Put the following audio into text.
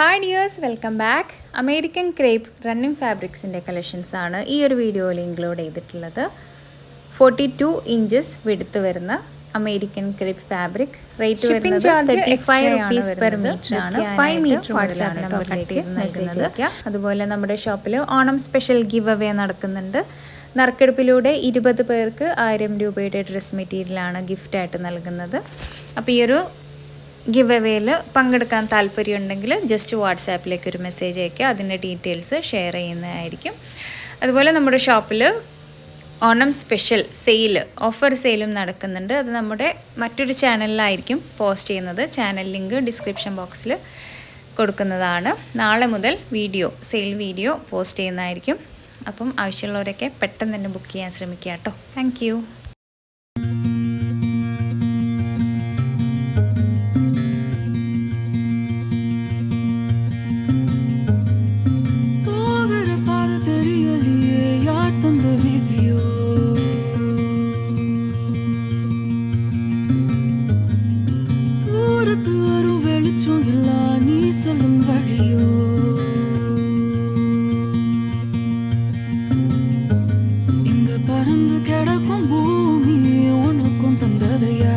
Hi dears, welcome back. American crepe running ഫാബ്രിക്സിൻ്റെ കളക്ഷൻസാണ് ഈ ഒരു വീഡിയോയിൽ ഇൻക്ലൂഡ് ചെയ്തിട്ടുള്ളത്. 42 ഇഞ്ചസ് വിടുത്ത് വരുന്ന അമേരിക്കൻ ക്രേപ്പ് ഫാബ്രിക്. റേറ്റ് വരുന്നത് 35 rupees പെർ മീറ്റർ ആണ്. 5 മീറ്റർ വാട്സാപ്പ് നമ്പറിലേക്ക് മെസ്സേജ് അയക്കുക. അതുപോലെ നമ്മുടെ ഷോപ്പിൽ ഓണം സ്പെഷ്യൽ ഗിവ് അവേ നടക്കുന്നുണ്ട്. നറുക്കെടുപ്പിലൂടെ 20 പേർക്ക് 1000 രൂപയുടെ ഡ്രസ് മെറ്റീരിയലാണ് ഗിഫ്റ്റായിട്ട് നൽകുന്നത്. അപ്പോൾ ഈ ഒരു ഗിവ് അവേയിൽ പങ്കെടുക്കാൻ താല്പര്യമുണ്ടെങ്കിൽ ജസ്റ്റ് വാട്സാപ്പിലേക്ക് ഒരു മെസ്സേജ് അയയ്ക്കുക. അതിൻ്റെ ഡീറ്റെയിൽസ് ഷെയർ ചെയ്യുന്നതായിരിക്കും. അതുപോലെ നമ്മുടെ ഷോപ്പിൽ ഓണം സ്പെഷ്യൽ ഓഫർ സെയിലും നടക്കുന്നുണ്ട്. അത് നമ്മുടെ മറ്റൊരു ചാനലിലായിരിക്കും പോസ്റ്റ് ചെയ്യുന്നത്. ചാനൽ ലിങ്ക് ഡിസ്ക്രിപ്ഷൻ ബോക്സിൽ കൊടുക്കുന്നതാണ്. നാളെ മുതൽ സെയിൽ വീഡിയോ പോസ്റ്റ് ചെയ്യുന്നതായിരിക്കും. അപ്പം ആവശ്യമുള്ളവരൊക്കെ പെട്ടെന്ന് തന്നെ ബുക്ക് ചെയ്യാൻ ശ്രമിക്കുക കേട്ടോ. Thank you. பறந்து கிடக்கும் பூமி உனக்கும் தந்ததையா